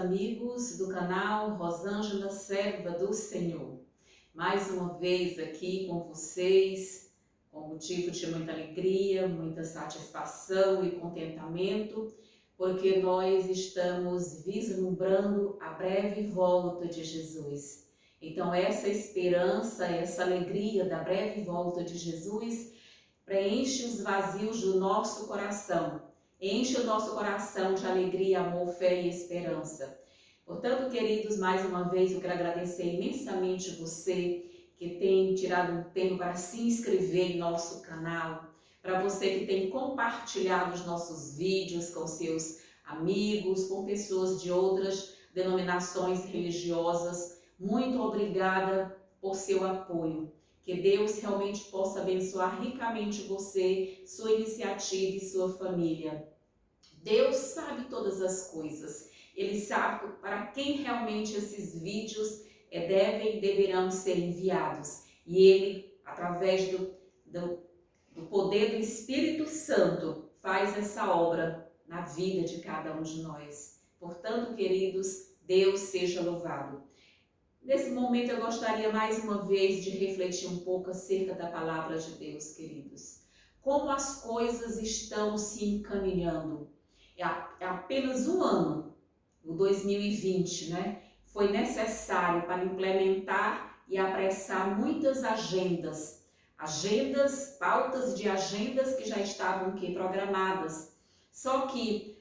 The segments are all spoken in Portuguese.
amigos do canal Rosângela, serva do Senhor. Mais uma vez aqui com vocês, com motivo de muita alegria, muita satisfação e contentamento, porque nós estamos vislumbrando a breve volta de Jesus. Então essa esperança, essa alegria da breve volta de Jesus preenche os vazios do nosso coração. Enche o nosso coração de alegria, amor, fé e esperança. Portanto, queridos, mais uma vez eu quero agradecer imensamente você que tem tirado um tempo para se inscrever em nosso canal, para você que tem compartilhado os nossos vídeos com seus amigos, com pessoas de outras denominações religiosas. Muito obrigada por seu apoio. Que Deus realmente possa abençoar ricamente você, sua iniciativa e sua família. Deus sabe todas as coisas. Ele sabe para quem realmente esses vídeos devem e deverão ser enviados. E Ele, através do poder do Espírito Santo, faz essa obra na vida de cada um de nós. Portanto, queridos, Deus seja louvado. Nesse momento eu gostaria mais uma vez de refletir um pouco acerca da palavra de Deus, queridos. Como as coisas estão se encaminhando. É apenas um ano, o 2020, né? Foi necessário para implementar e apressar muitas agendas. Pautas de agendas que já estavam aqui programadas. Só que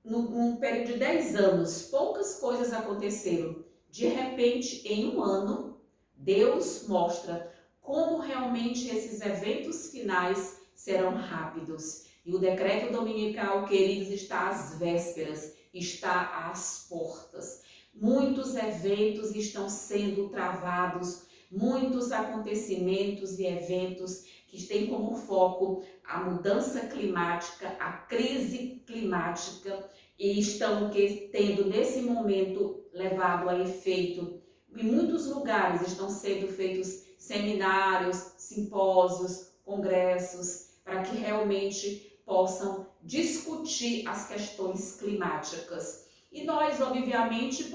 num período de 10 anos, poucas coisas aconteceram. De repente, em um ano, Deus mostra como realmente esses eventos finais serão rápidos. E o decreto dominical, queridos, está às vésperas, está às portas. Muitos eventos estão sendo travados, muitos acontecimentos e eventos que têm como foco a mudança climática, a crise climática, e estão tendo nesse momento levado a efeito. Em muitos lugares estão sendo feitos seminários, simpósios, congressos, para que realmente possam discutir as questões climáticas. E nós, obviamente,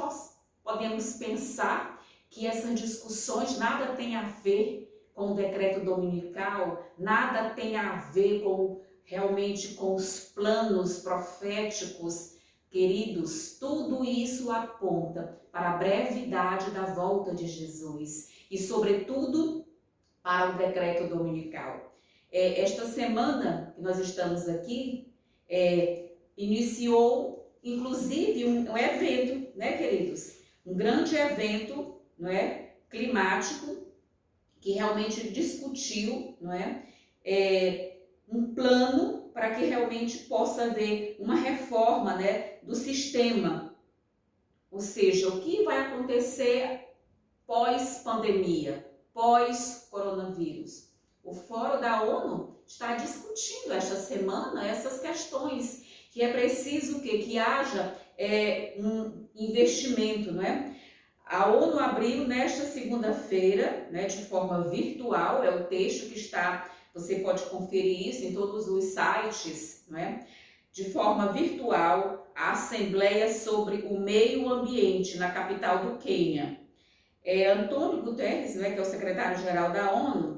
podemos pensar que essas discussões nada tem a ver com o decreto dominical, nada tem a ver realmente com os planos proféticos. Queridos, tudo isso aponta para a brevidade da volta de Jesus e, sobretudo, para o decreto dominical. Esta semana que nós estamos aqui, iniciou, inclusive, um evento, né, queridos? Um grande evento, não é, climático, que realmente discutiu, não é, um plano para que realmente possa haver uma reforma, né, do sistema. Ou seja, o que vai acontecer pós-pandemia, pós-coronavírus. O Fórum da ONU está discutindo esta semana essas questões, que é preciso que haja um investimento, não é? A ONU abriu nesta segunda-feira, né, de forma virtual, é o texto que está, você pode conferir isso em todos os sites, não é? De forma virtual, a Assembleia sobre o Meio Ambiente na capital do Quênia. Antônio Guterres, né, que é o secretário-geral da ONU,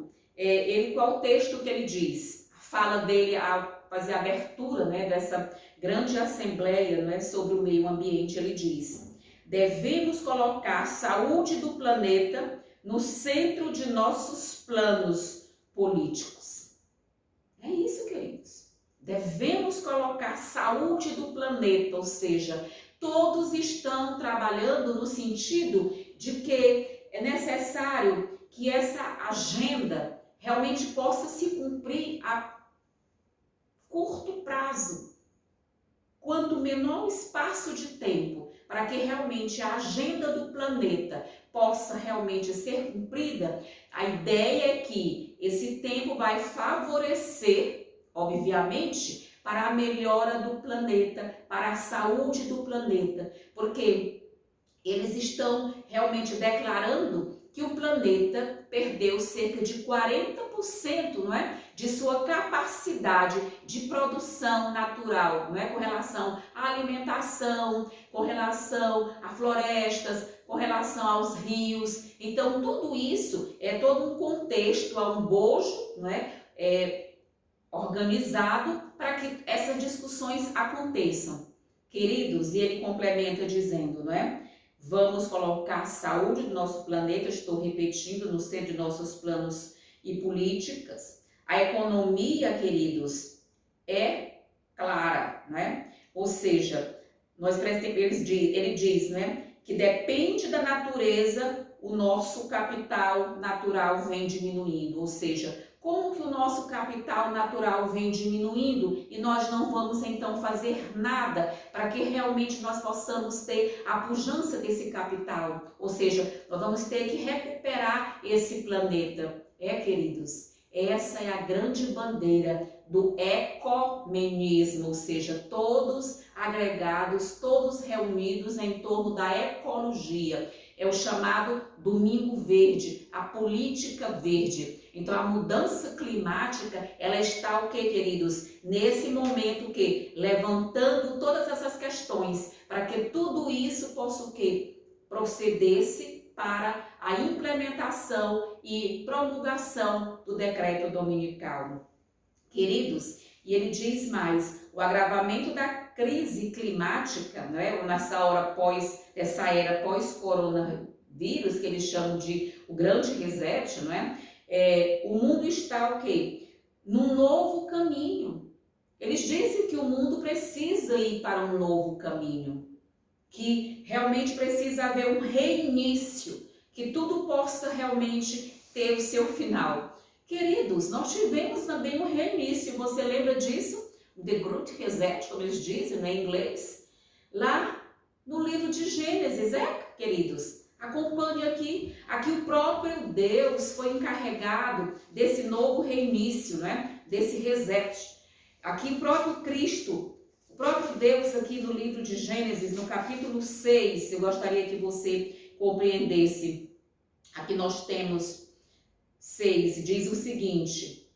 qual o texto que ele diz? A fala dele ao fazer a abertura, né, dessa grande Assembleia, né, sobre o meio ambiente, ele diz: devemos colocar a saúde do planeta no centro de nossos planos políticos. É isso, queridos. Devemos colocar a saúde do planeta, ou seja, todos estão trabalhando no sentido de que é necessário que essa agenda realmente possa se cumprir a curto prazo. Quanto menor o espaço de tempo para que realmente a agenda do planeta possa realmente ser cumprida, a ideia é que esse tempo vai favorecer, obviamente, para a melhora do planeta, para a saúde do planeta, porque eles estão realmente declarando que o planeta perdeu cerca de 40%, não é, de sua capacidade de produção natural, não é? Com relação à alimentação, com relação a florestas, com relação aos rios. Então, tudo isso é todo um contexto, um bojo, não é? Organizado para que essas discussões aconteçam. Queridos, e ele complementa dizendo, não é? Vamos colocar a saúde do nosso planeta, estou repetindo, no centro de nossos planos e políticas. A economia, queridos, é clara, né? Ou seja, ele diz, né, que depende da natureza, o nosso capital natural vem diminuindo. Ou seja, como que o nosso capital natural vem diminuindo e nós não vamos então fazer nada para que realmente nós possamos ter a pujança desse capital? Ou seja, nós vamos ter que recuperar esse planeta. Queridos, essa é a grande bandeira do ecumenismo, ou seja, todos agregados, todos reunidos em torno da ecologia. É o chamado Domingo Verde, a política verde. Então, a mudança climática, ela está o que, queridos? Nesse momento, o que? Levantando todas essas questões, para que tudo isso possa o que? Procedesse para a implementação e promulgação do decreto dominical. Queridos, e ele diz mais, o agravamento da crise climática, né, essa era pós-coronavírus, que eles chamam de o grande reset, não é? O mundo está o quê? Num novo caminho. Eles dizem que o mundo precisa ir para um novo caminho, que realmente precisa haver um reinício, que tudo possa realmente ter o seu final. Queridos, nós tivemos também um reinício, você lembra disso? The Great Reset, como eles dizem, né, em inglês, lá no livro de Gênesis, queridos? Acompanhe aqui o próprio Deus foi encarregado desse novo reinício, né? Desse reset. Aqui o próprio Cristo, o próprio Deus aqui no livro de Gênesis, no capítulo 6, eu gostaria que você compreendesse. Aqui nós temos 6, diz o seguinte,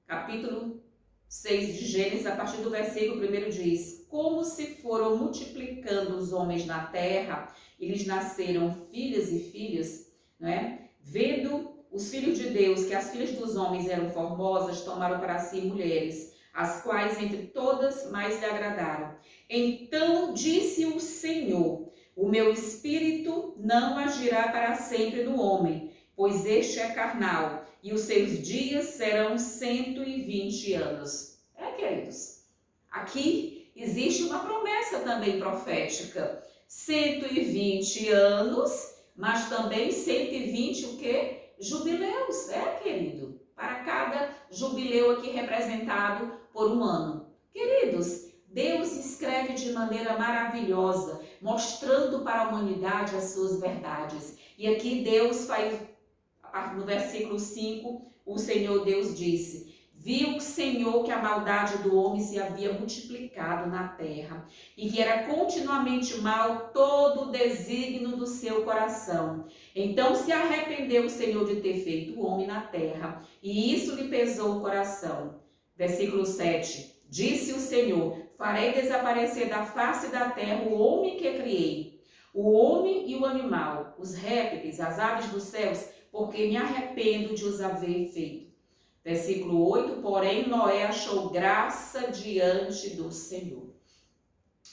capítulo 6 de Gênesis, a partir do versículo 1 diz: como se foram multiplicando os homens na terra, eles nasceram filhas e filhos, né? Vendo os filhos de Deus que as filhas dos homens eram formosas, tomaram para si mulheres, as quais entre todas mais lhe agradaram. Então disse o Senhor: o meu espírito não agirá para sempre no homem, pois este é carnal, e os seus dias serão 120 anos. Queridos, aqui existe uma promessa também profética. 120 anos, mas também 120 o quê? Jubileus, querido? Para cada jubileu aqui representado por um ano. Queridos, Deus escreve de maneira maravilhosa, mostrando para a humanidade as suas verdades. E aqui Deus faz, no versículo 5, o Senhor Deus disse: viu o Senhor que a maldade do homem se havia multiplicado na terra, e que era continuamente mal todo o desígnio do seu coração. Então se arrependeu o Senhor de ter feito o homem na terra, e isso lhe pesou o coração. Versículo 7. Disse o Senhor: farei desaparecer da face da terra o homem que criei, o homem e o animal, os répteis, as aves dos céus, porque me arrependo de os haver feito. Versículo 8, porém Noé achou graça diante do Senhor.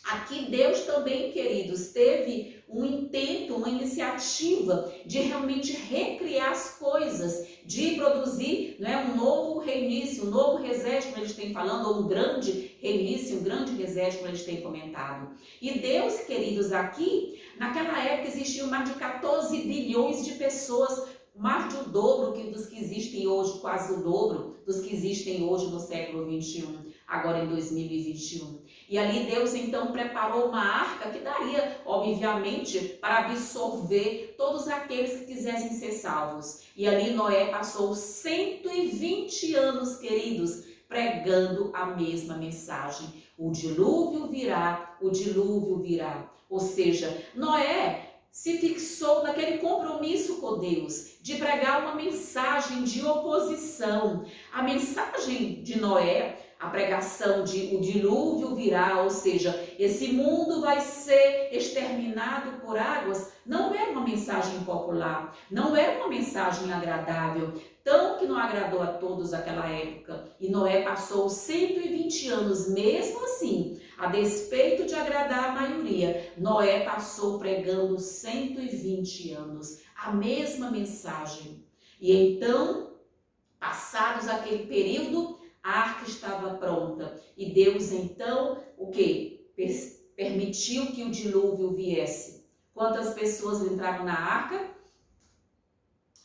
Aqui Deus também, queridos, teve um intento, uma iniciativa de realmente recriar as coisas, de produzir, né, um novo reinício, um novo reset, como eles têm falando, ou um grande reinício, um grande reset, como eles têm comentado. E Deus, queridos, aqui, naquela época existiam mais de 14 bilhões de pessoas, mais do dobro dos que existem hoje, quase o dobro dos que existem hoje no século 21, agora em 2021. E ali Deus então preparou uma arca que daria, obviamente, para absorver todos aqueles que quisessem ser salvos. E ali Noé passou 120 anos, queridos, pregando a mesma mensagem. O dilúvio virá, o dilúvio virá. Ou seja, Noé se fixou naquele compromisso com Deus, de pregar uma mensagem de oposição. A mensagem de Noé, a pregação de o dilúvio virá, ou seja, esse mundo vai ser exterminado por águas, não era uma mensagem popular, não era uma mensagem agradável, tão que não agradou a todos naquela época. E Noé passou 120 anos, mesmo assim, a despeito de agradar a maioria, Noé passou pregando 120 anos, a mesma mensagem. E então, passados aquele período, a arca estava pronta. E Deus então, o quê? Permitiu que o dilúvio viesse. Quantas pessoas entraram na arca?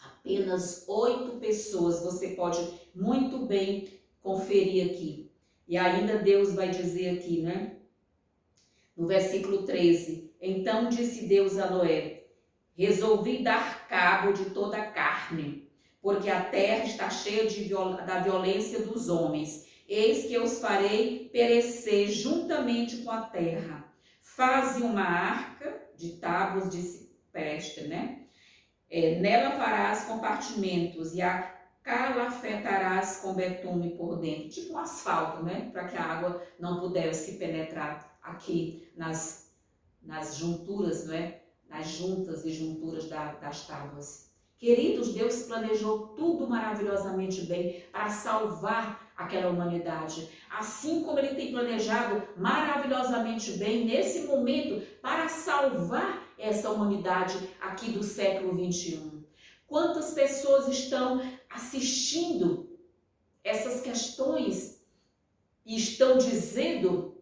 Apenas 8 pessoas. Você pode muito bem conferir aqui. E ainda Deus vai dizer aqui, né? No versículo 13. Então disse Deus a Noé: resolvi dar cabo de toda a carne, porque a terra está cheia da violência dos homens. Eis que eu os farei perecer juntamente com a terra. Faze uma arca de tábuas de cipreste, né? Nela farás compartimentos e a calafetarás com betume por dentro, tipo um asfalto, né? Para que a água não pudesse penetrar aqui nas junturas, né? Nas juntas e junturas das tábuas. Queridos, Deus planejou tudo maravilhosamente bem para salvar aquela humanidade. Assim como Ele tem planejado maravilhosamente bem nesse momento para salvar essa humanidade aqui do século 21. Quantas pessoas estão assistindo essas questões e estão dizendo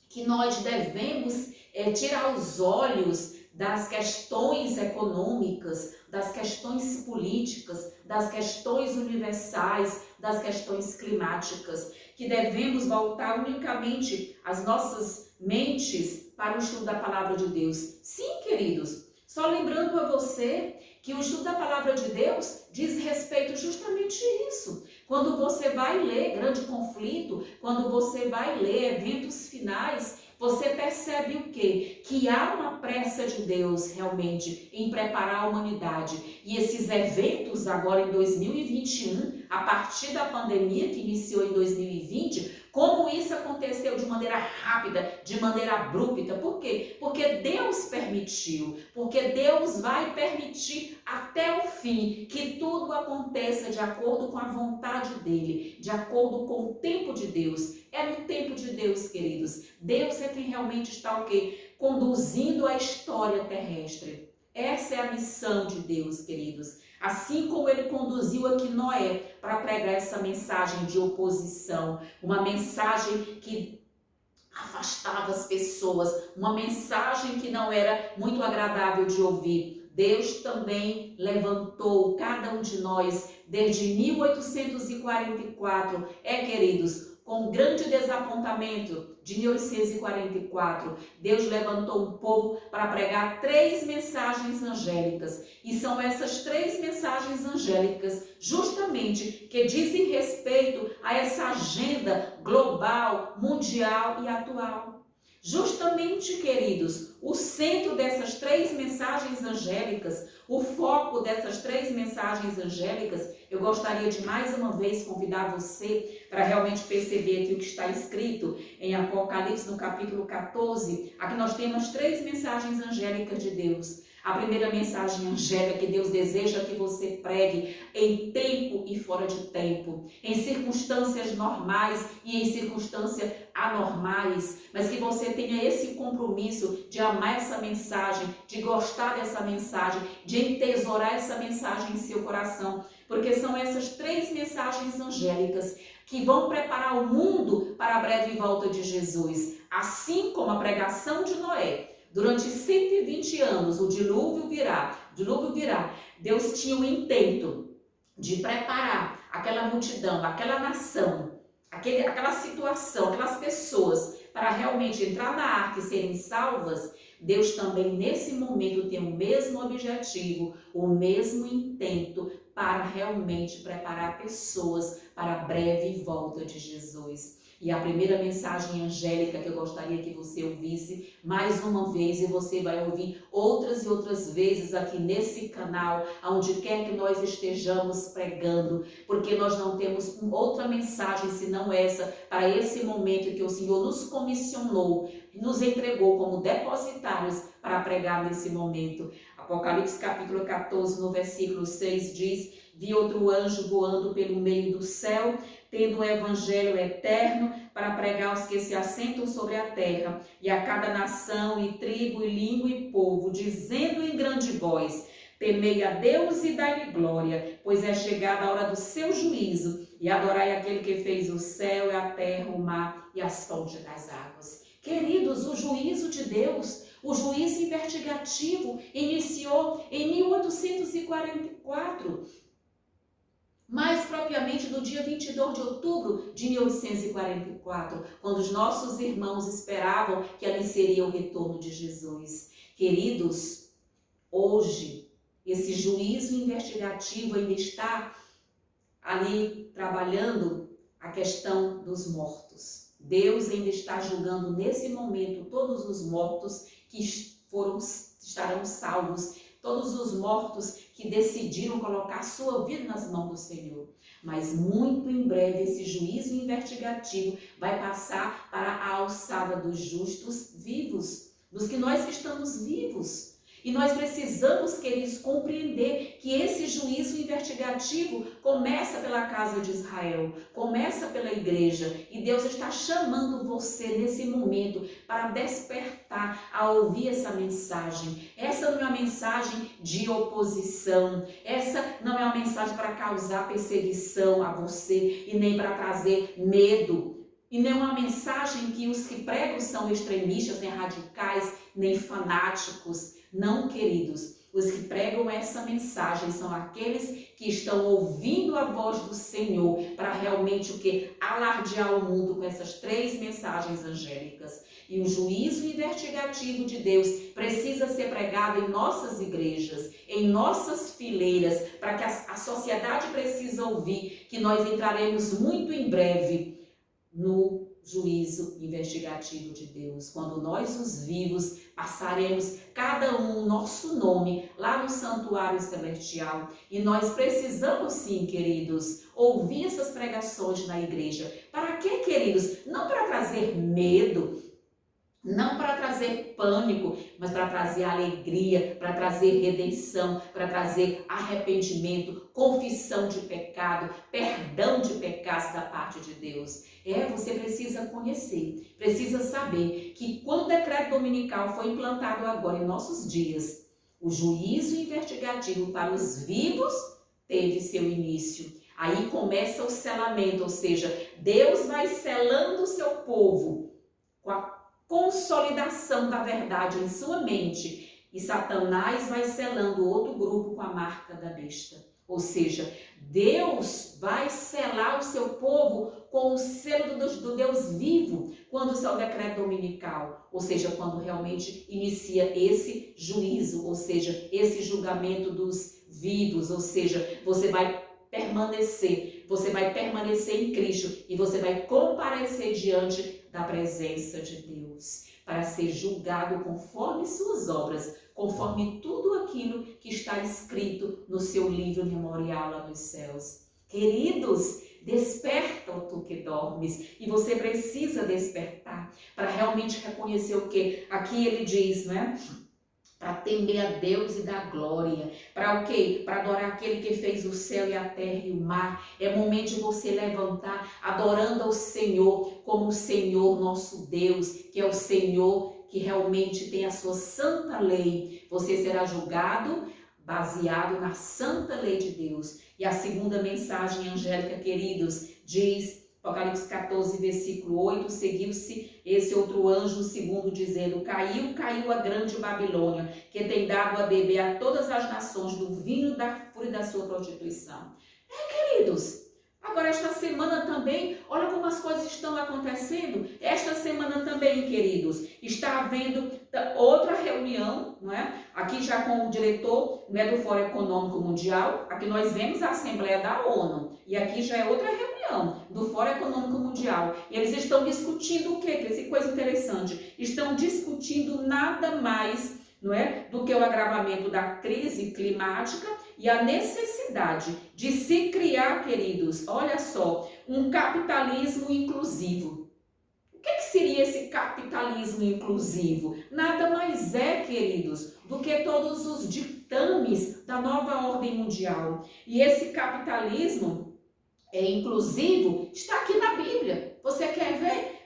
que nós devemos tirar os olhos das questões econômicas, das questões políticas, das questões universais, das questões climáticas, que devemos voltar unicamente as nossas mentes para o estudo da palavra de Deus. Sim, queridos, só lembrando a você que o estudo da palavra de Deus diz respeito justamente a isso. Quando você vai ler Grande Conflito, quando você vai ler Eventos Finais, você percebe o quê? Que há uma pressa de Deus realmente em preparar a humanidade. E esses eventos agora em 2021, a partir da pandemia que iniciou em 2020, como isso aconteceu de maneira rápida, de maneira abrupta? Por quê? Porque Deus permitiu, porque Deus vai permitir até o fim que tudo aconteça de acordo com a vontade dele, de acordo com o tempo de Deus. É no tempo de Deus, queridos. Deus é quem realmente está o quê? Conduzindo a história terrestre. Essa é a missão de Deus, queridos. Assim como Ele conduziu aqui Noé para pregar essa mensagem de oposição, uma mensagem que afastava as pessoas, uma mensagem que não era muito agradável de ouvir. Deus também levantou cada um de nós desde 1844, queridos, com grande desapontamento de 1844, Deus levantou um povo para pregar 3 mensagens angélicas. E são essas 3 mensagens angélicas justamente que dizem respeito a essa agenda global, mundial e atual. Justamente, queridos, o centro dessas 3 mensagens angélicas, o foco dessas 3 mensagens angélicas, eu gostaria de mais uma vez convidar você para realmente perceber aqui o que está escrito em Apocalipse no capítulo 14. Aqui nós temos 3 mensagens angélicas de Deus. A primeira mensagem angélica que Deus deseja que você pregue em tempo e fora de tempo, em circunstâncias normais e em circunstâncias anormais, mas que você tenha esse compromisso de amar essa mensagem, de gostar dessa mensagem, de entesourar essa mensagem em seu coração, porque são essas 3 mensagens angélicas que vão preparar o mundo para a breve volta de Jesus, assim como a pregação de Noé. Durante 120 anos, o dilúvio virá. Deus tinha o intento de preparar aquela multidão, aquela nação, aquela situação, aquelas pessoas para realmente entrar na arca e serem salvas. Deus também, nesse momento, tem o mesmo objetivo, o mesmo intento para realmente preparar pessoas para a breve volta de Jesus. E a primeira mensagem angélica que eu gostaria que você ouvisse mais uma vez, e você vai ouvir outras e outras vezes aqui nesse canal, aonde quer que nós estejamos pregando, porque nós não temos outra mensagem senão essa, para esse momento que o Senhor nos comissionou, nos entregou como depositários para pregar nesse momento. Apocalipse capítulo 14, no versículo 6 diz: vi outro anjo voando pelo meio do céu, tendo o evangelho eterno para pregar aos que se assentam sobre a terra, e a cada nação e tribo e língua e povo, dizendo em grande voz: temei a Deus e dai-lhe glória, pois é chegada a hora do seu juízo, e adorai aquele que fez o céu e a terra, o mar e as fontes das águas. Queridos, o juízo de Deus, o juízo investigativo, iniciou em 1844, mais propriamente no dia 22 de outubro de 1844, quando os nossos irmãos esperavam que ali seria o retorno de Jesus. Queridos, hoje, esse juízo investigativo ainda está ali trabalhando a questão dos mortos. Deus ainda está julgando nesse momento todos os mortos que estarão salvos, todos os mortos que decidiram colocar sua vida nas mãos do Senhor. Mas muito em breve esse juízo investigativo vai passar para a alçada dos justos vivos, dos que nós que estamos vivos. E nós precisamos, queridos, compreender que esse juízo investigativo começa pela casa de Israel, começa pela igreja. E Deus está chamando você nesse momento para despertar a ouvir essa mensagem. Essa não é uma mensagem de oposição, essa não é uma mensagem para causar perseguição a você e nem para trazer medo. E nem uma mensagem que os que pregam são extremistas, nem radicais, nem fanáticos. Não, queridos, os que pregam essa mensagem são aqueles que estão ouvindo a voz do Senhor para realmente o que? Alardear o mundo com essas 3 mensagens angélicas. E o juízo investigativo de Deus precisa ser pregado em nossas igrejas, em nossas fileiras, para que a sociedade precisa ouvir que nós entraremos muito em breve no juízo investigativo de Deus, quando nós, os vivos, passaremos cada um o nosso nome lá no santuário celestial. E nós precisamos sim, queridos, ouvir essas pregações na igreja. Para quê, queridos? Não para trazer medo, não para trazer pânico, mas para trazer alegria, para trazer redenção, para trazer arrependimento, confissão de pecado, perdão de pecados da parte de Deus. Você precisa conhecer, precisa saber que quando o decreto dominical foi implantado agora em nossos dias, o juízo investigativo para os vivos teve seu início. Aí começa o selamento, ou seja, Deus vai selando o seu povo com a consolidação da verdade em sua mente, e Satanás vai selando outro grupo com a marca da besta. Ou seja, Deus vai selar o seu povo com o selo do Deus vivo, quando sai o decreto dominical, ou seja, quando realmente inicia esse juízo, ou seja, esse julgamento dos vivos, ou seja, você vai permanecer em Cristo e você vai comparecer diante da presença de Deus, para ser julgado conforme suas obras, conforme tudo aquilo que está escrito no seu livro memorial lá nos céus. Queridos, desperta, ó tu que dormes, e você precisa despertar para realmente reconhecer o que aqui ele diz, né? Para temer a Deus e dar glória. Para o quê? Para adorar aquele que fez o céu e a terra e o mar. É momento de você levantar, adorando ao Senhor como o Senhor nosso Deus, que é o Senhor que realmente tem a sua santa lei. Você será julgado baseado na santa lei de Deus. E a segunda mensagem angélica, queridos, diz... Apocalipse 14, versículo 8, seguiu-se esse outro anjo, segundo, dizendo: caiu a grande Babilônia, que tem dado a beber a todas as nações do vinho da fúria da sua prostituição. Queridos, agora esta semana também, olha como as coisas estão acontecendo. Esta semana também, queridos, está havendo outra reunião, não é? Aqui já com o diretor, não é, do Fórum Econômico Mundial. Aqui nós vemos a Assembleia da ONU, e aqui já é outra reunião. reunião do Fórum Econômico Mundial e eles estão discutindo o quê? Que coisa interessante. Estão discutindo nada mais, não é, do que o agravamento da crise climática e a necessidade de se criar, queridos, olha só, um capitalismo inclusivo. O que seria esse capitalismo inclusivo? Nada mais é, queridos, do que todos os ditames da nova ordem mundial. E esse capitalismo inclusivo está aqui na Bíblia. Você quer ver?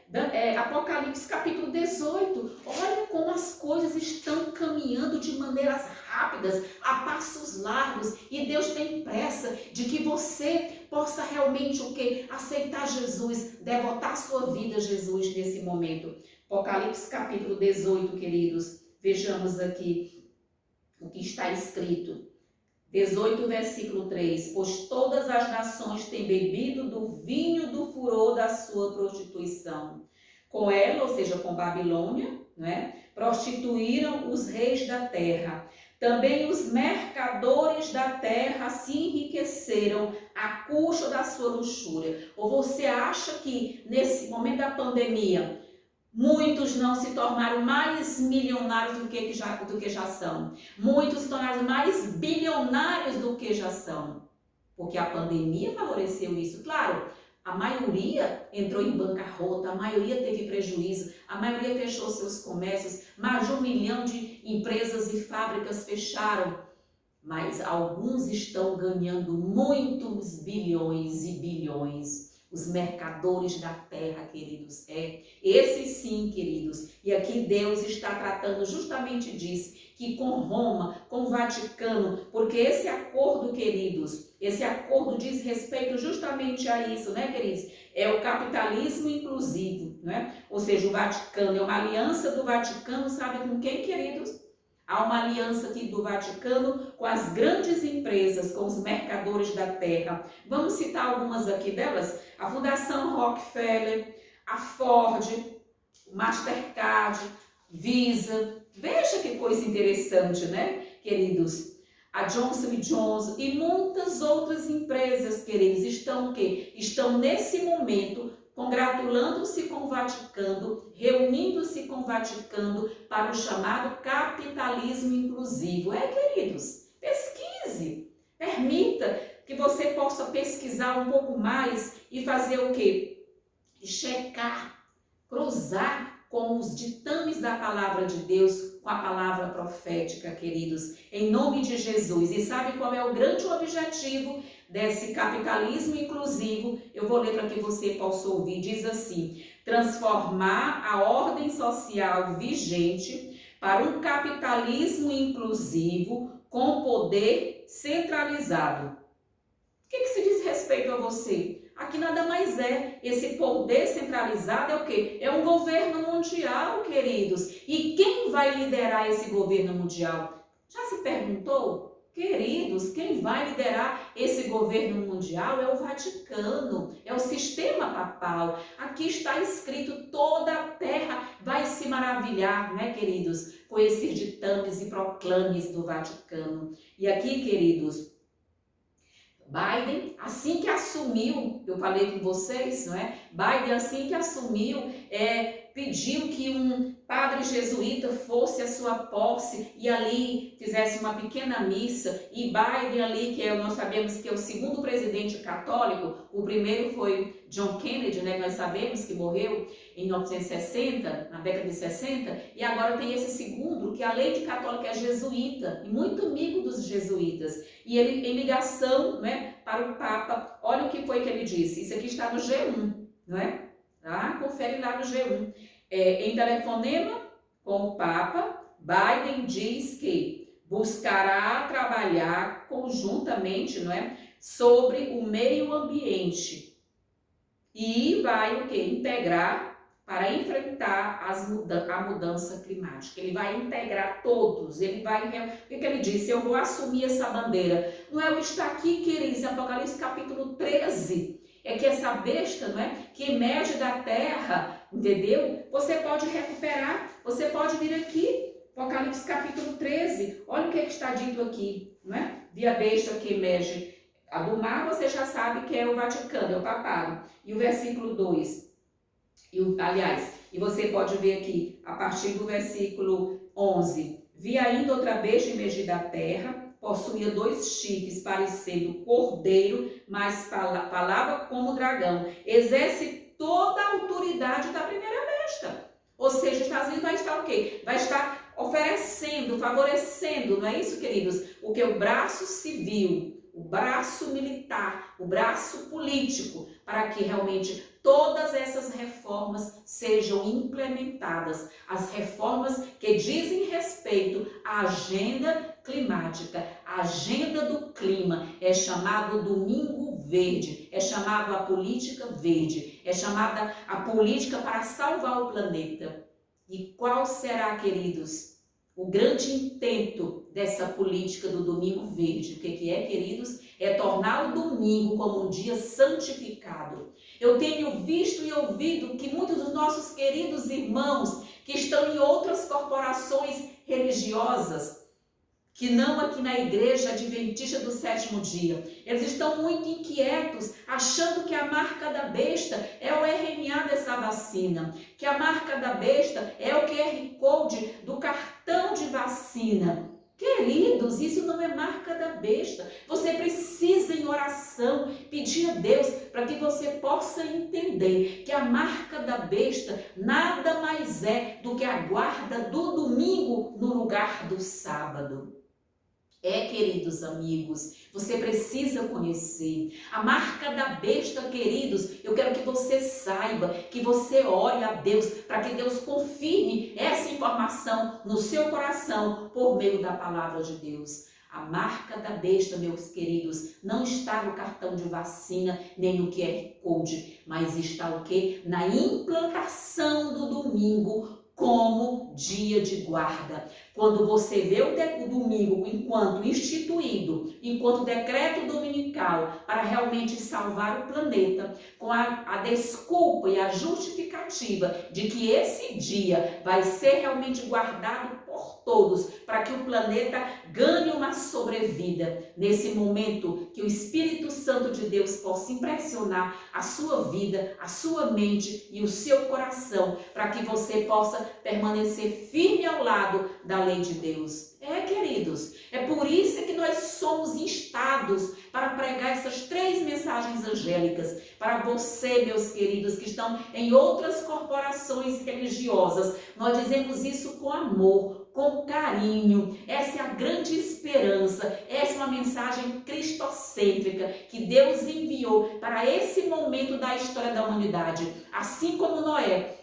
Apocalipse capítulo 18, olha como as coisas estão caminhando de maneiras rápidas, a passos largos, e Deus tem pressa de que você possa realmente o quê? Aceitar Jesus, devotar sua vida a Jesus nesse momento. Apocalipse capítulo 18, queridos, vejamos aqui o que está escrito. 18, versículo 3, pois todas as nações têm bebido do vinho do furor da sua prostituição. Com ela, ou seja, com Babilônia, né, prostituíram os reis da terra. Também os mercadores da terra se enriqueceram à custa da sua luxúria. Ou você acha que nesse momento da pandemia, muitos não se tornaram mais milionários do que já são. Muitos se tornaram mais bilionários do que já são. Porque a pandemia favoreceu isso. Claro, a maioria entrou em bancarrota, a maioria teve prejuízo, a maioria fechou seus comércios, mais de 1 milhão de empresas e fábricas fecharam. Mas alguns estão ganhando muitos bilhões e bilhões. Os mercadores da terra, queridos, esses sim, queridos. E aqui Deus está tratando justamente disso, que com Roma, com o Vaticano, porque esse acordo, queridos, esse acordo diz respeito justamente a isso, né, queridos? É o capitalismo inclusivo, né? Ou seja, o Vaticano, é uma aliança do Vaticano, sabe com quem, queridos? Há uma aliança aqui do Vaticano com as grandes empresas, com os mercadores da terra. Vamos citar algumas aqui delas? A Fundação Rockefeller, a Ford, o Mastercard, Visa. Veja que coisa interessante, né, queridos? A Johnson & Johnson e muitas outras empresas, queridos, estão o quê? Estão nesse momento congratulando-se com o Vaticano, reunindo-se com o Vaticano para o chamado capitalismo inclusivo. Queridos, pesquise, permita que você possa pesquisar um pouco mais e fazer o quê? Checar, cruzar com os ditames da palavra de Deus, com a palavra profética, queridos, em nome de Jesus. E sabe qual é o grande objetivo desse capitalismo inclusivo? Eu vou ler para que você possa ouvir. Diz assim: transformar a ordem social vigente para um capitalismo inclusivo com poder centralizado. O que se diz respeito a você? Aqui nada mais esse poder centralizado é o quê? É um governo mundial, queridos. E quem vai liderar esse governo mundial? Já se perguntou? Queridos, quem vai liderar esse governo mundial é o Vaticano, é o sistema papal. Aqui está escrito: toda a terra vai se maravilhar, né, queridos, com esses ditames e proclames do Vaticano. E aqui, queridos, Biden, assim que assumiu, eu falei com vocês, não é? Biden, assim que assumiu, pediu que um padre jesuíta fosse à sua posse e ali fizesse uma pequena missa. E Biden ali, nós sabemos que é o segundo presidente católico, o primeiro foi John Kennedy, né? Nós sabemos que morreu em 1960, na década de 60, e agora tem esse segundo, que a lei católica é jesuíta, e muito amigo dos jesuítas. E ele, em ligação, né, para o Papa, olha o que foi que ele disse. Isso aqui está no G1, não é? Tá? Confere lá no G1. Em telefonema com o Papa, Biden diz que buscará trabalhar conjuntamente, não é, sobre o meio ambiente e vai o quê? Integrar para enfrentar a mudança climática. Ele vai integrar todos, ele vai... O que ele disse? Eu vou assumir essa bandeira. Não é o está aqui, queridos, em Apocalipse capítulo 13, é que essa besta, não é, que emerge da terra, entendeu? Você pode recuperar, você pode vir aqui, Apocalipse capítulo 13, olha o que está dito aqui, não é? Vi a besta que emerge, A do mar você já sabe que é o Vaticano, é o papado. E o versículo 2, e você pode ver aqui, a partir do versículo 11. Vi ainda outra besta emergir da terra, possuía 2 chifres, parecendo cordeiro, mas falava como dragão. Exerce toda a autoridade da primeira besta. Ou seja, vai estar o quê? Vai estar oferecendo, favorecendo, não é isso, queridos? O que o braço civil, o braço militar, o braço político, para que realmente todas essas reformas sejam implementadas. As reformas que dizem respeito à agenda climática, a agenda do clima, é chamado Domingo Verde, é chamado a política verde, é chamada a política para salvar o planeta. E qual será, queridos, o grande intento dessa política do Domingo Verde? O que é, queridos? É tornar o domingo como um dia santificado. Eu tenho visto e ouvido que muitos dos nossos queridos irmãos que estão em outras corporações religiosas, que não aqui na Igreja Adventista do Sétimo Dia, eles estão muito inquietos, achando que a marca da besta é o RNA dessa vacina, que a marca da besta é o QR Code do cartão de vacina. Queridos, isso não é marca da besta. Você precisa, em oração, pedir a Deus para que você possa entender que a marca da besta nada mais é do que a guarda do domingo no lugar do sábado. Queridos amigos, você precisa conhecer a marca da besta, queridos. Eu quero que você saiba, que você ore a Deus para que Deus confirme essa informação no seu coração por meio da palavra de Deus. A marca da besta, meus queridos, não está no cartão de vacina nem no QR Code, mas está o quê? Na implantação do domingo como dia de guarda. Quando você vê o domingo enquanto instituído, enquanto decreto dominical para realmente salvar o planeta, com a desculpa e a justificativa de que esse dia vai ser realmente guardado por todos, para que o planeta ganhe uma sobrevida. Nesse momento, que o Espírito Santo de Deus possa impressionar a sua vida, a sua mente e o seu coração, para que você possa permanecer firme ao lado da lei de Deus. Queridos, é por isso que nós somos instados para pregar essas 3 mensagens angélicas para você, meus queridos, que estão em outras corporações religiosas. Nós dizemos isso com amor, com carinho. Essa é a grande esperança, essa é uma mensagem cristocêntrica que Deus enviou para esse momento da história da humanidade. Assim como Noé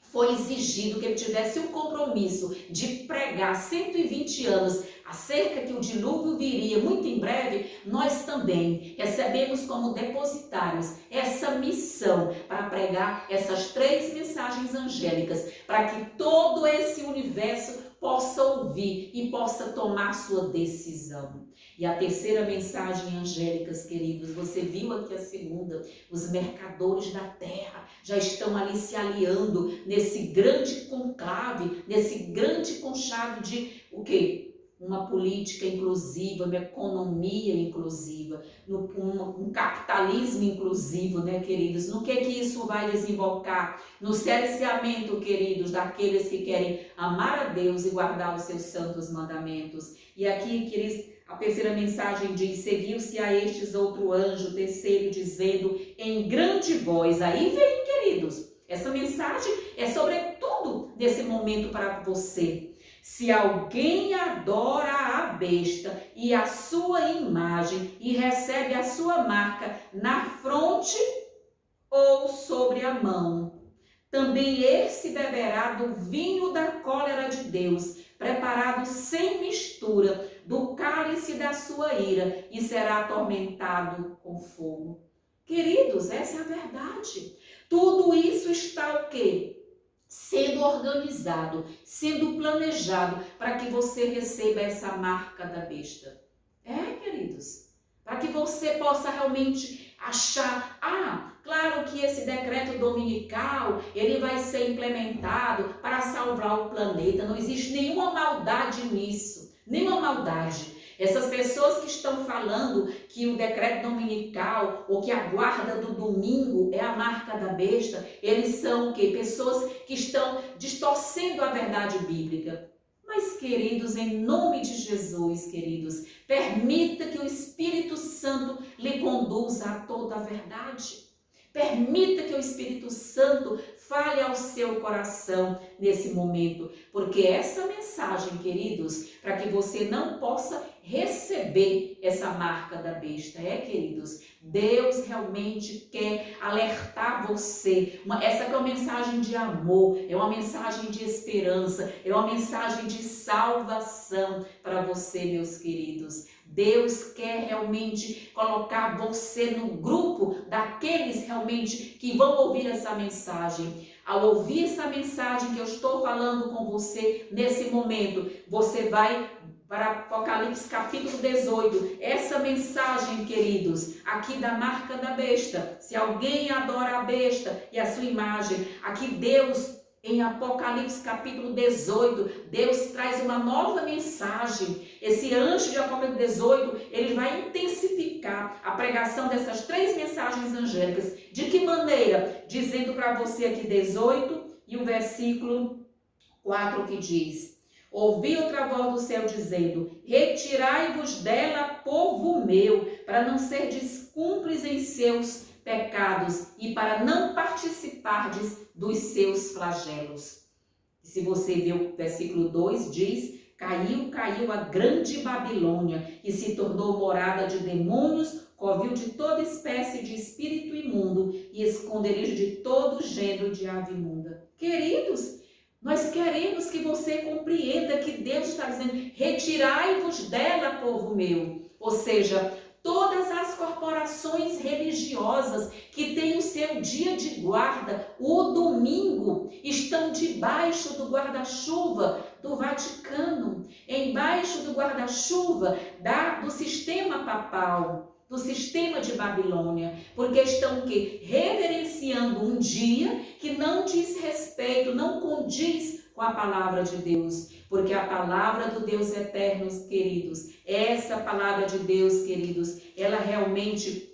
foi exigido que ele tivesse um compromisso de pregar 120 anos acerca que o dilúvio viria muito em breve, nós também recebemos como depositários essa missão para pregar essas 3 mensagens angélicas, para que todo esse universo possa ouvir e possa tomar sua decisão. E a 3ª mensagem angélica, queridos, você viu aqui a 2ª, os mercadores da terra já estão ali se aliando nesse grande conclave, nesse grande conchave de o quê? Uma política inclusiva, uma economia inclusiva, um capitalismo inclusivo, né, queridos? No que isso vai desembocar? No cerceamento, queridos, daqueles que querem amar a Deus e guardar os seus santos mandamentos. E aqui, queridos, a 3ª mensagem diz: seguiu-se a estes outro anjo, terceiro, dizendo em grande voz. Aí vem, queridos, essa mensagem é sobretudo nesse momento para você. Se alguém adora a besta e a sua imagem e recebe a sua marca na fronte ou sobre a mão, também esse beberá do vinho da cólera de Deus, preparado sem mistura, do cálice da sua ira, e será atormentado com fogo. Queridos, essa é a verdade. Tudo isso está o quê? Sendo organizado, sendo planejado para que você receba essa marca da besta. Queridos, para que você possa realmente achar, claro que esse decreto dominical, ele vai ser implementado para salvar o planeta. Não existe nenhuma maldade nisso, nenhuma maldade. Essas pessoas que estão falando que o decreto dominical ou que a guarda do domingo é a marca da besta, eles são o quê? Pessoas que estão distorcendo a verdade bíblica. Mas, queridos, em nome de Jesus, queridos, permita que o Espírito Santo lhe conduza a toda a verdade. Permita que o Espírito Santo fale ao seu coração nesse momento, porque essa mensagem, queridos, para que você não possa receber essa marca da besta, queridos, Deus realmente quer alertar você. Essa é uma mensagem de amor, é uma mensagem de esperança, é uma mensagem de salvação para você, meus queridos. Deus quer realmente colocar você no grupo daqueles realmente que vão ouvir essa mensagem. Ao ouvir essa mensagem que eu estou falando com você nesse momento, você vai para Apocalipse capítulo 18, essa mensagem, queridos, aqui da marca da besta. Se alguém adora a besta e a sua imagem, aqui Deus, em Apocalipse capítulo 18, Deus traz uma nova mensagem. Esse anjo de Apocalipse 18, ele vai intensificar a pregação dessas 3 mensagens angélicas. De que maneira? Dizendo para você aqui 18 e o versículo 4 que diz: ouvi outra voz do céu dizendo: retirai-vos dela, povo meu, para não serdes cúmplices em seus pecados e para não participardes dos seus flagelos. Se você ver o versículo 2, diz: caiu a grande Babilônia e se tornou morada de demônios, covil de toda espécie de espírito imundo e esconderijo de todo gênero de ave imunda. Queridos, nós queremos que você compreenda que Deus está dizendo: retirai-vos dela, povo meu. Ou seja, todas as corporações religiosas que têm o seu dia de guarda, o domingo, estão debaixo do guarda-chuva do Vaticano, embaixo do guarda-chuva do sistema papal, do sistema de Babilônia, porque estão o quê? Reverenciando um dia que não diz respeito, não condiz com a palavra de Deus, porque a palavra do Deus eterno, queridos, essa palavra de Deus, queridos, ela realmente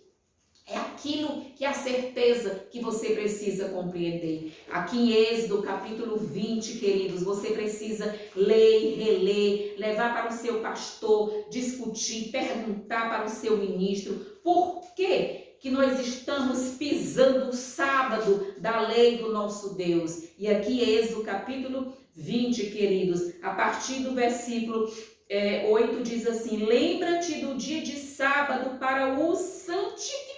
é aquilo que é a certeza que você precisa compreender. Aqui em Êxodo, capítulo 20, queridos, você precisa ler e reler, levar para o seu pastor, discutir, perguntar para o seu ministro, por quê que nós estamos pisando o sábado da lei do nosso Deus. E aqui Êxodo, capítulo 20, queridos, a partir do versículo 8 diz assim: lembra-te do dia de sábado para o santificar.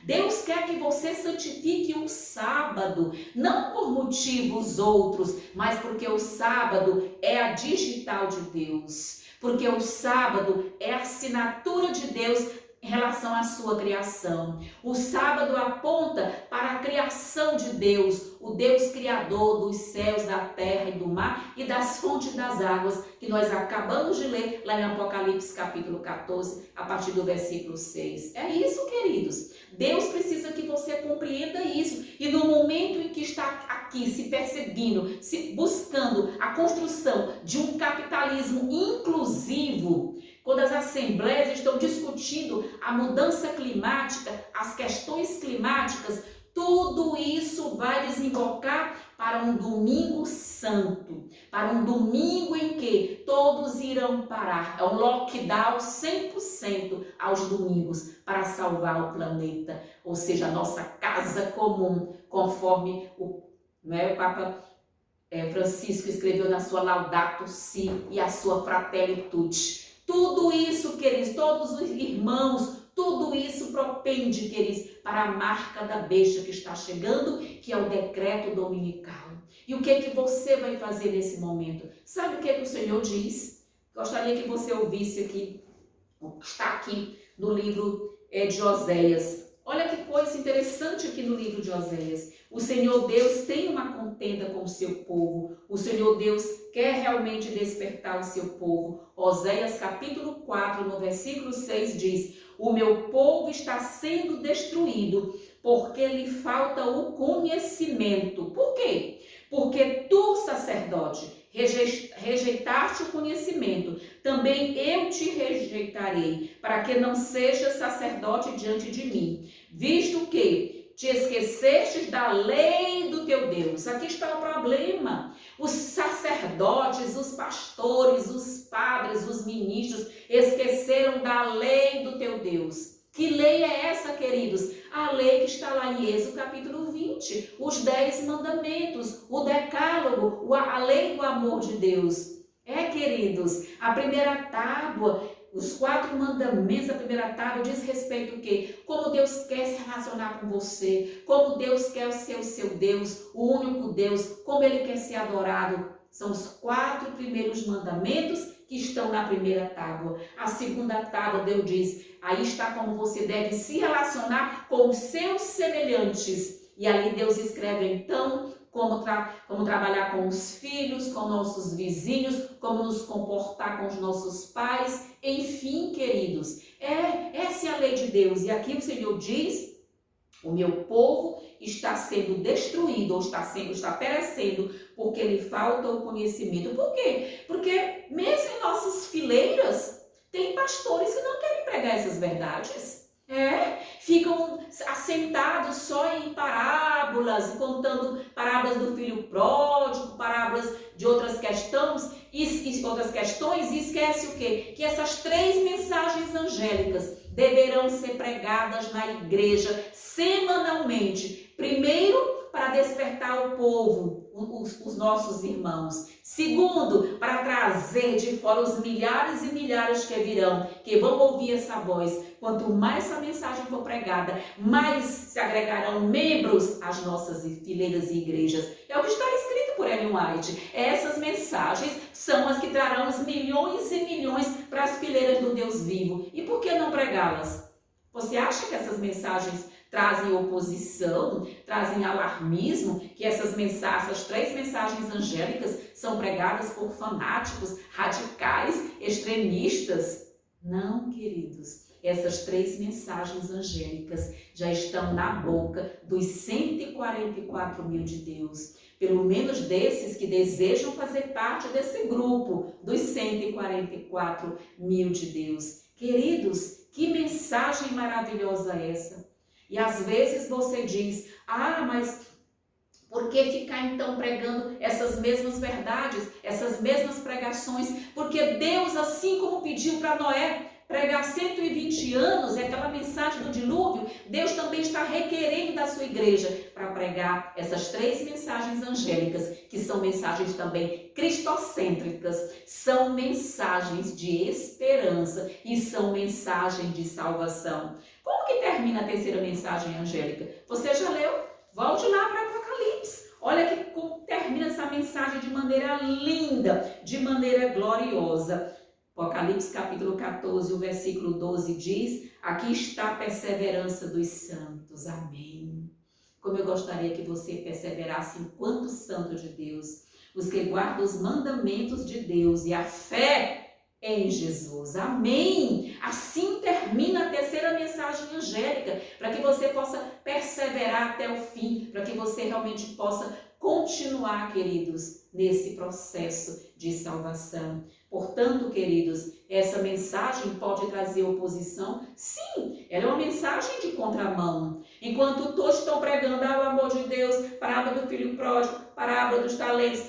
Deus quer que você santifique o sábado, não por motivos outros, mas porque o sábado é a digital de Deus, porque o sábado é a assinatura de Deus em relação à sua criação. O sábado aponta para a criação de Deus, o Deus criador dos céus, da terra e do mar e das fontes das águas, que nós acabamos de ler lá em Apocalipse capítulo 14, a partir do versículo 6. É isso, queridos. Deus precisa que você compreenda isso. E no momento em que está aqui se perseguindo, se buscando a construção de um capitalismo inclusivo, quando as assembleias estão discutindo a mudança climática, as questões climáticas, tudo isso vai desembocar para um domingo santo, para um domingo em que todos irão parar. É um lockdown 100% aos domingos para salvar o planeta, ou seja, a nossa casa comum, conforme o Papa Francisco escreveu na sua Laudato Si e a sua Fratelli Tutti. Tudo isso, queridos, todos os irmãos, tudo isso propende, queridos, para a marca da besta que está chegando, que é o decreto dominical. E o que você vai fazer nesse momento? Sabe o que o Senhor diz? Gostaria que você ouvisse aqui, está aqui no livro de Oséias. Olha que coisa interessante aqui no livro de Oséias. O Senhor Deus tem uma contenda com o seu povo. O Senhor Deus quer realmente despertar o seu povo. Oséias capítulo 4, no versículo 6 diz: o meu povo está sendo destruído porque lhe falta o conhecimento. Por quê? Porque tu, sacerdote, rejeitaste o conhecimento, também eu te rejeitarei, para que não sejas sacerdote diante de mim, visto que te esquecestes da lei do teu Deus. Aqui está o problema. Os sacerdotes, os pastores, os padres, os ministros esqueceram da lei do teu Deus. Que lei é essa, queridos? A lei que está lá em Êxodo capítulo 20, os 10 mandamentos, o decálogo, a lei do amor de Deus. Queridos, a primeira tábua, os 4 mandamentos da primeira tábua diz respeito ao quê? Como Deus quer se relacionar com você, como Deus quer ser o seu Deus, o único Deus, como Ele quer ser adorado. São os 4 primeiros mandamentos que estão na primeira tábua. A segunda tábua, Deus diz, aí está como você deve se relacionar com os seus semelhantes. E ali Deus escreve então como trabalhar com os filhos, com nossos vizinhos, como nos comportar com os nossos pais, enfim, queridos. Essa é a lei de Deus. E aqui o Senhor diz, o meu povo está sendo destruído, ou está perecendo, porque lhe falta o conhecimento. Por quê? Porque mesmo em nossas fileiras, tem pastores que não querem pregar essas verdades. Ficam assentados só em parábolas, contando parábolas do filho pródigo, parábolas de outras questões, e esquece o quê? Que essas 3 mensagens angélicas deverão ser pregadas na igreja semanalmente. Primeiro, para despertar o povo, os nossos irmãos. Segundo, para trazer de fora os milhares e milhares que virão, que vão ouvir essa voz. Quanto mais essa mensagem for pregada, mais se agregarão membros às nossas fileiras e igrejas. É o que está escrito por Ellen White. Essas mensagens são as que trarão os milhões e milhões para as fileiras do Deus vivo. E por que não pregá-las? Você acha que essas mensagens trazem oposição, trazem alarmismo, que essas 3 mensagens angélicas são pregadas por fanáticos, radicais, extremistas? Não, queridos. Essas 3 mensagens angélicas já estão na boca dos 144 mil de Deus. Pelo menos desses que desejam fazer parte desse grupo dos 144 mil de Deus. Queridos, que mensagem maravilhosa é essa? E às vezes você diz, mas por que ficar então pregando essas mesmas verdades, essas mesmas pregações? Porque Deus, assim como pediu para Noé pregar 120 anos, aquela mensagem do dilúvio, Deus também está requerendo da sua igreja para pregar essas 3 mensagens angélicas, que são mensagens também cristocêntricas, são mensagens de esperança e são mensagens de salvação. Como que termina a terceira mensagem angélica? Você já leu? Volte lá para Apocalipse. Olha que como termina essa mensagem de maneira linda, de maneira gloriosa. Apocalipse capítulo 14, o versículo 12 diz, aqui está a perseverança dos santos. Amém. Como eu gostaria que você perseverasse enquanto santo de Deus, os que guardam os mandamentos de Deus e a fé em Jesus. Amém. Assim termina a terceira mensagem angélica, para que você possa perseverar até o fim, para que você realmente possa continuar, queridos, nesse processo de salvação. Portanto, queridos, essa mensagem pode trazer oposição? Sim, ela é uma mensagem de contramão. Enquanto todos estão pregando o amor de Deus, parábola do filho pródigo, parábola dos talentos,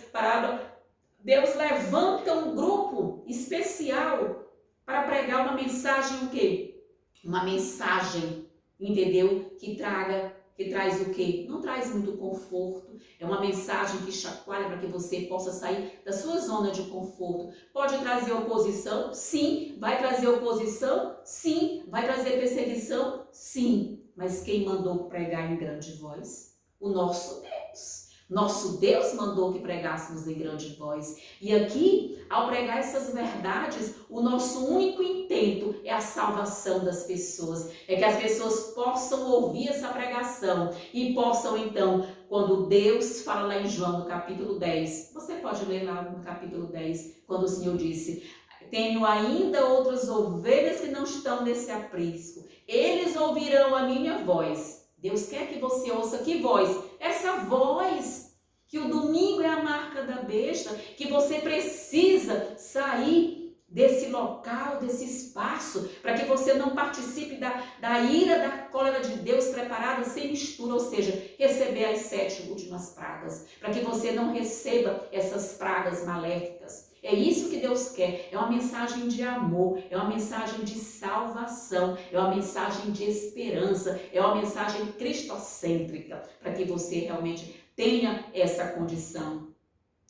Deus levanta um grupo especial para pregar uma mensagem o quê? Uma mensagem, entendeu? Que traz o quê? Não traz muito conforto. É uma mensagem que chacoalha para que você possa sair da sua zona de conforto. Pode trazer oposição? Sim. Vai trazer oposição? Sim. Vai trazer perseguição? Sim. Mas quem mandou pregar em grande voz? O nosso Deus. Nosso Deus mandou que pregássemos em grande voz. E aqui, ao pregar essas verdades, o nosso único intento é a salvação das pessoas. É que as pessoas possam ouvir essa pregação e possam então, quando Deus fala lá em João no capítulo 10, você pode ler lá no capítulo 10, quando o Senhor disse, tenho ainda outras ovelhas que não estão nesse aprisco. Eles ouvirão a minha voz. Deus quer que você ouça que voz? Essa voz que o domingo é a marca da besta, que você precisa sair desse local, desse espaço, para que você não participe da ira, da cólera de Deus preparada sem mistura, ou seja, receber as 7 últimas pragas, para que você não receba essas pragas maléficas. É isso que Deus quer, é uma mensagem de amor, é uma mensagem de salvação, é uma mensagem de esperança, é uma mensagem cristocêntrica, para que você realmente tenha essa condição.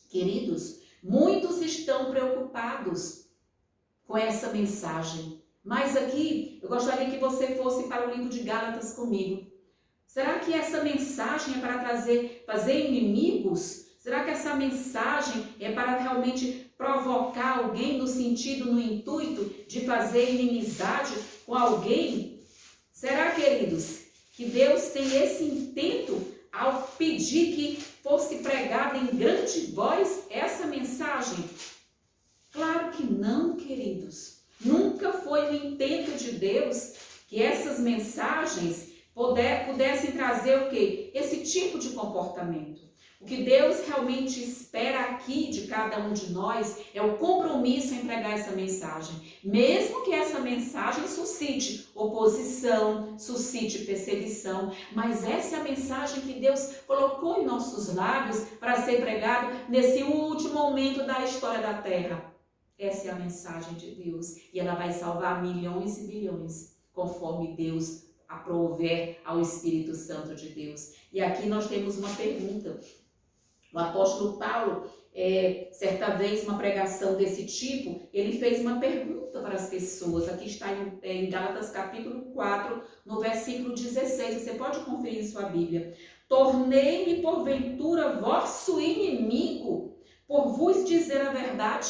Queridos, muitos estão preocupados com essa mensagem, mas aqui eu gostaria que você fosse para o livro de Gálatas comigo. Será que essa mensagem é para fazer inimigos? Será que essa mensagem é para realmente provocar alguém no intuito de fazer inimizade com alguém? Será, queridos, que Deus tem esse intento ao pedir que fosse pregada em grande voz essa mensagem? Claro que não, queridos. Nunca foi o intento de Deus que essas mensagens pudessem trazer o quê? Esse tipo de comportamento. O que Deus realmente espera aqui de cada um de nós é o compromisso em pregar essa mensagem. Mesmo que essa mensagem suscite oposição, suscite perseguição, mas essa é a mensagem que Deus colocou em nossos lábios para ser pregado nesse último momento da história da Terra. Essa é a mensagem de Deus e ela vai salvar milhões e bilhões, conforme Deus aprover ao Espírito Santo de Deus. E aqui nós temos uma pergunta. O apóstolo Paulo, certa vez, uma pregação desse tipo, ele fez uma pergunta para as pessoas. Aqui está em Gálatas capítulo 4, no versículo 16. Você pode conferir em sua Bíblia. Tornei-me porventura vosso inimigo por vos dizer a verdade?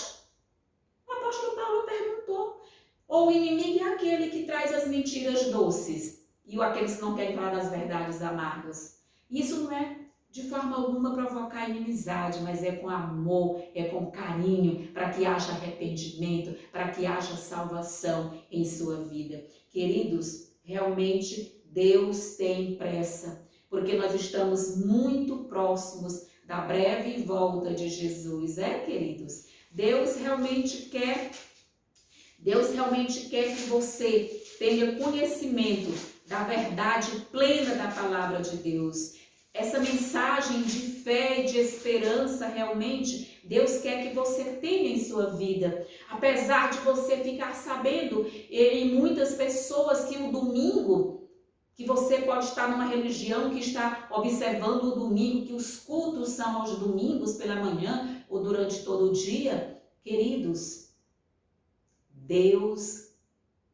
O apóstolo Paulo perguntou. Ou o inimigo é aquele que traz as mentiras doces e aqueles que não querem falar das verdades amargas. Isso não é de forma alguma provocar inimizade, mas é com amor, é com carinho, para que haja arrependimento, para que haja salvação em sua vida. Queridos, realmente Deus tem pressa, porque nós estamos muito próximos da breve volta de Jesus, queridos? Deus realmente quer que você tenha conhecimento da verdade plena da palavra de Deus. Essa mensagem de fé e de esperança, realmente, Deus quer que você tenha em sua vida. Apesar de você ficar sabendo, em muitas pessoas, que o domingo, que você pode estar numa religião que está observando o domingo, que os cultos são aos domingos pela manhã ou durante todo o dia. Queridos, Deus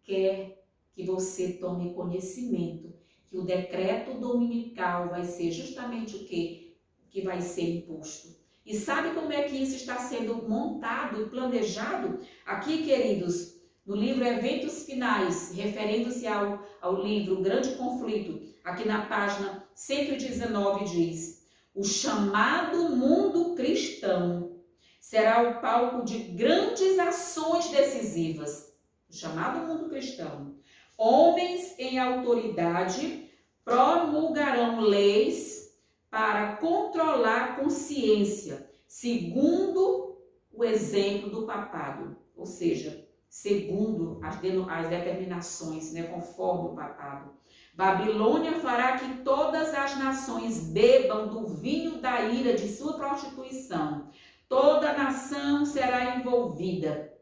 quer que você tome conhecimento que o decreto dominical vai ser justamente o que vai ser imposto. E sabe como é que isso está sendo montado e planejado? Aqui, queridos, no livro Eventos Finais, referindo-se ao livro Grande Conflito, aqui na página 119 diz: o chamado mundo cristão será o palco de grandes ações decisivas. O chamado mundo cristão. Homens em autoridade promulgarão leis para controlar a consciência, segundo o exemplo do papado, ou seja, segundo as determinações, conforme o papado. Babilônia fará que todas as nações bebam do vinho da ira de sua prostituição. Toda nação será envolvida.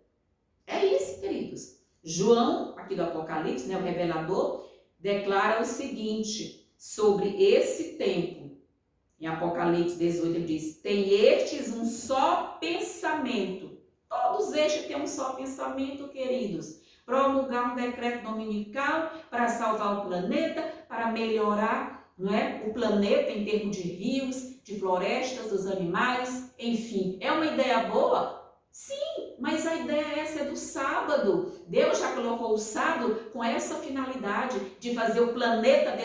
É isso, queridos. João, aqui do Apocalipse, o revelador, declara o seguinte sobre esse tempo. Em Apocalipse 18 ele diz: tem estes um só pensamento. Todos estes têm um só pensamento, queridos. Promulgar um decreto dominical para salvar o planeta, para melhorar o planeta em termos de rios, de florestas, dos animais, enfim. É uma ideia boa? Sim, mas a ideia essa é do sábado. Deus já colocou o sábado com essa finalidade de fazer o planeta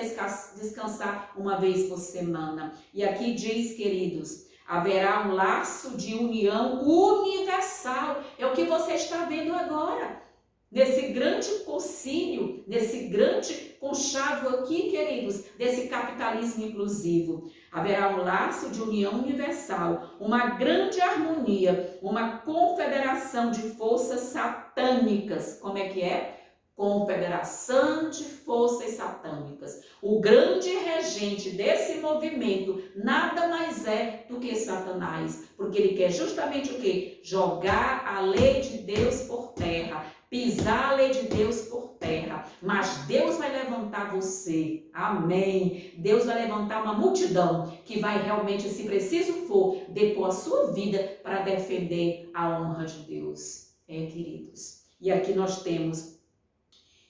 descansar uma vez por semana. E aqui diz, queridos, haverá um laço de união universal. É o que você está vendo agora. Nesse grande concílio, nesse grande conchavo aqui, queridos, desse capitalismo inclusivo. Haverá um laço de união universal, uma grande harmonia, uma confederação de forças satânicas. Como é que é? Confederação de forças satânicas. O grande regente desse movimento nada mais é do que Satanás, porque ele quer justamente o quê? Jogar a lei de Deus por terra, pisar a lei de Deus por terra. Mas Deus vai levantar você, amém? Deus vai levantar uma multidão que vai realmente, se preciso for, depor a sua vida para defender a honra de Deus. Queridos. E aqui nós temos: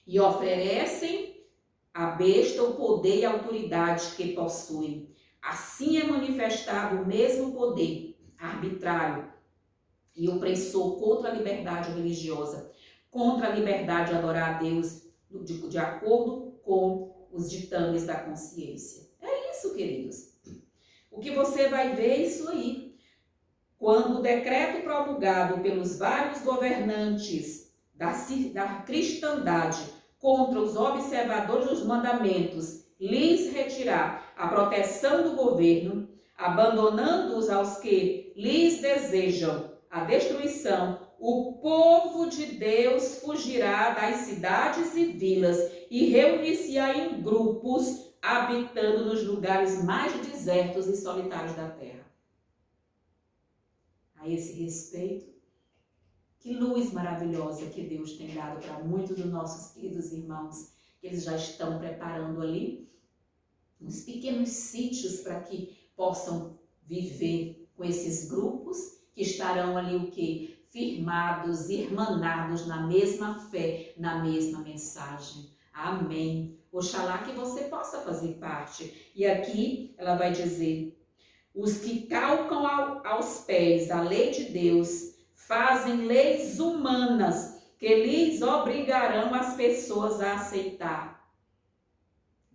e oferecem à besta o poder e a autoridade que possuem. Assim é manifestado o mesmo poder arbitrário e opressor contra a liberdade religiosa, contra a liberdade de adorar a Deus de acordo com os ditames da consciência. É isso, queridos. O que você vai ver é isso aí. Quando o decreto promulgado pelos vários governantes da cristandade contra os observadores dos mandamentos lhes retirar a proteção do governo, abandonando-os aos que lhes desejam a destruição, o povo de Deus fugirá das cidades e vilas e reunir-se-á em grupos, habitando nos lugares mais desertos e solitários da terra. A esse respeito, que luz maravilhosa que Deus tem dado para muitos dos nossos queridos irmãos, que eles já estão preparando ali uns pequenos sítios para que possam viver com esses grupos, que estarão ali o quê? Firmados, irmanados na mesma fé, na mesma mensagem. Amém. Oxalá que você possa fazer parte. E aqui ela vai dizer: os que calcam aos pés a lei de Deus fazem leis humanas que lhes obrigarão as pessoas a aceitar.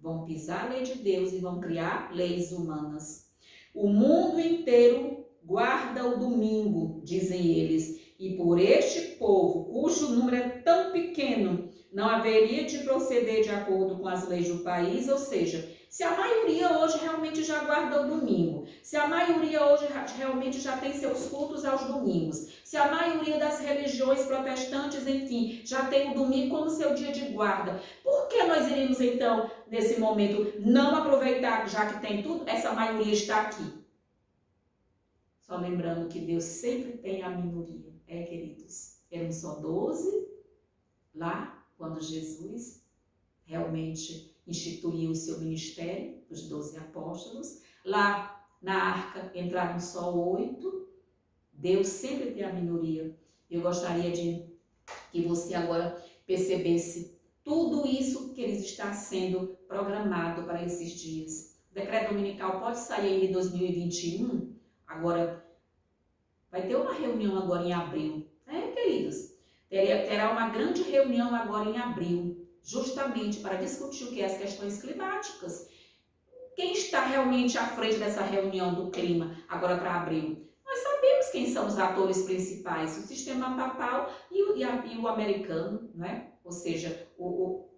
Vão pisar a lei de Deus e vão criar leis humanas. O mundo inteiro guarda o domingo, dizem eles, e por este povo, cujo número é tão pequeno, não haveria de proceder de acordo com as leis do país, ou seja, se a maioria hoje realmente já guarda o domingo, se a maioria hoje realmente já tem seus cultos aos domingos, se a maioria das religiões protestantes, enfim, já tem o domingo como seu dia de guarda, por que nós iríamos então, nesse momento, não aproveitar, já que tem tudo, essa maioria está aqui? Só lembrando que Deus sempre tem a minoria, queridos? Eram só 12 lá, quando Jesus realmente instituiu o seu ministério, os 12 apóstolos. Lá na arca entraram só 8. Deus sempre tem a minoria. Eu gostaria de que você agora percebesse tudo isso que eles está sendo programado para esses dias. O decreto dominical pode sair ainda em 2021. Agora, vai ter uma reunião agora em abril. Queridos, terá uma grande reunião agora em abril, justamente para discutir o que é as questões climáticas. Quem está realmente à frente dessa reunião do clima agora para abril? Nós sabemos quem são os atores principais, o sistema papal e o americano, não é? Ou seja,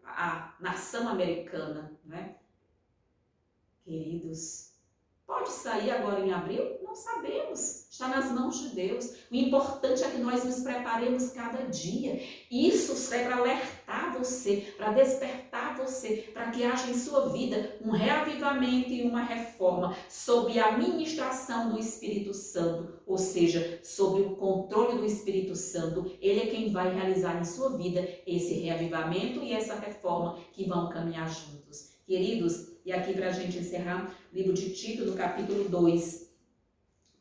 a nação americana, não é? Queridos, pode sair agora em abril? Não sabemos. Está nas mãos de Deus. O importante é que nós nos preparemos cada dia. Isso serve para alertar você, para despertar você, para que haja em sua vida um reavivamento e uma reforma sob a ministração do Espírito Santo, ou seja, sob o controle do Espírito Santo. Ele é quem vai realizar em sua vida esse reavivamento e essa reforma que vão caminhar juntos. Queridos, e aqui para a gente encerrar, livro de Tito, no capítulo 2.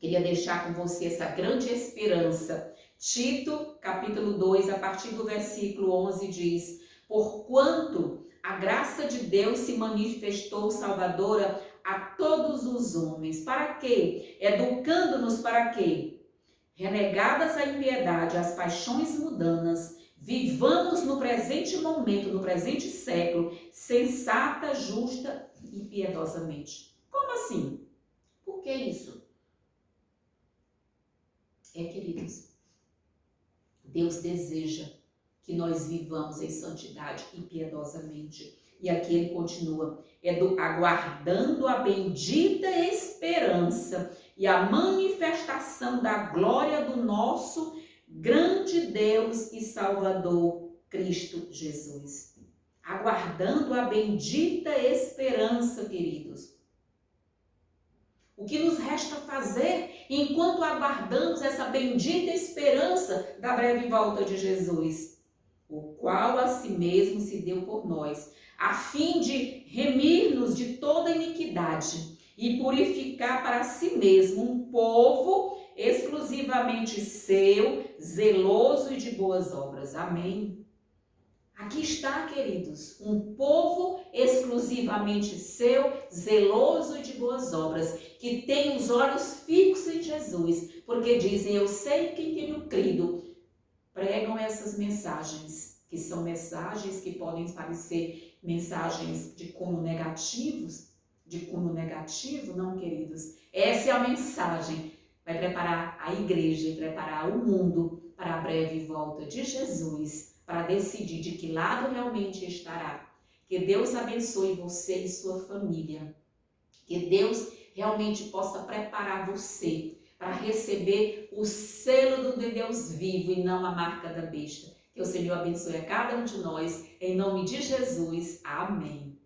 Queria deixar com você essa grande esperança. Tito, capítulo 2, a partir do versículo 11, diz: porquanto a graça de Deus se manifestou salvadora a todos os homens. Para quê? Educando-nos para quê? Renegadas a impiedade, as paixões mundanas, vivamos no presente momento, no presente século, sensata, justa e piedosamente. Como assim? Por que isso? Queridos, Deus deseja que nós vivamos em santidade e piedosamente. E aqui ele continua, aguardando a bendita esperança e a manifestação da glória do nosso grande Deus e Salvador, Cristo Jesus. Aguardando a bendita esperança, queridos. O que nos resta fazer enquanto aguardamos essa bendita esperança da breve volta de Jesus, o qual a si mesmo se deu por nós, a fim de remir-nos de toda iniquidade e purificar para si mesmo um povo exclusivamente seu, zeloso e de boas obras. Amém. Aqui está, queridos, um povo exclusivamente seu, zeloso e de boas obras, que tem os olhos fixos em Jesus, porque dizem, eu sei quem tenho crido. Pregam essas mensagens, que são mensagens que podem parecer mensagens de cunho negativos, não, queridos. Essa é a mensagem, vai preparar a igreja e preparar o mundo para a breve volta de Jesus, para decidir de que lado realmente estará. Que Deus abençoe você e sua família. Que Deus realmente possa preparar você para receber o selo do Deus vivo e não a marca da besta. Que o Senhor abençoe a cada um de nós. Em nome de Jesus. Amém.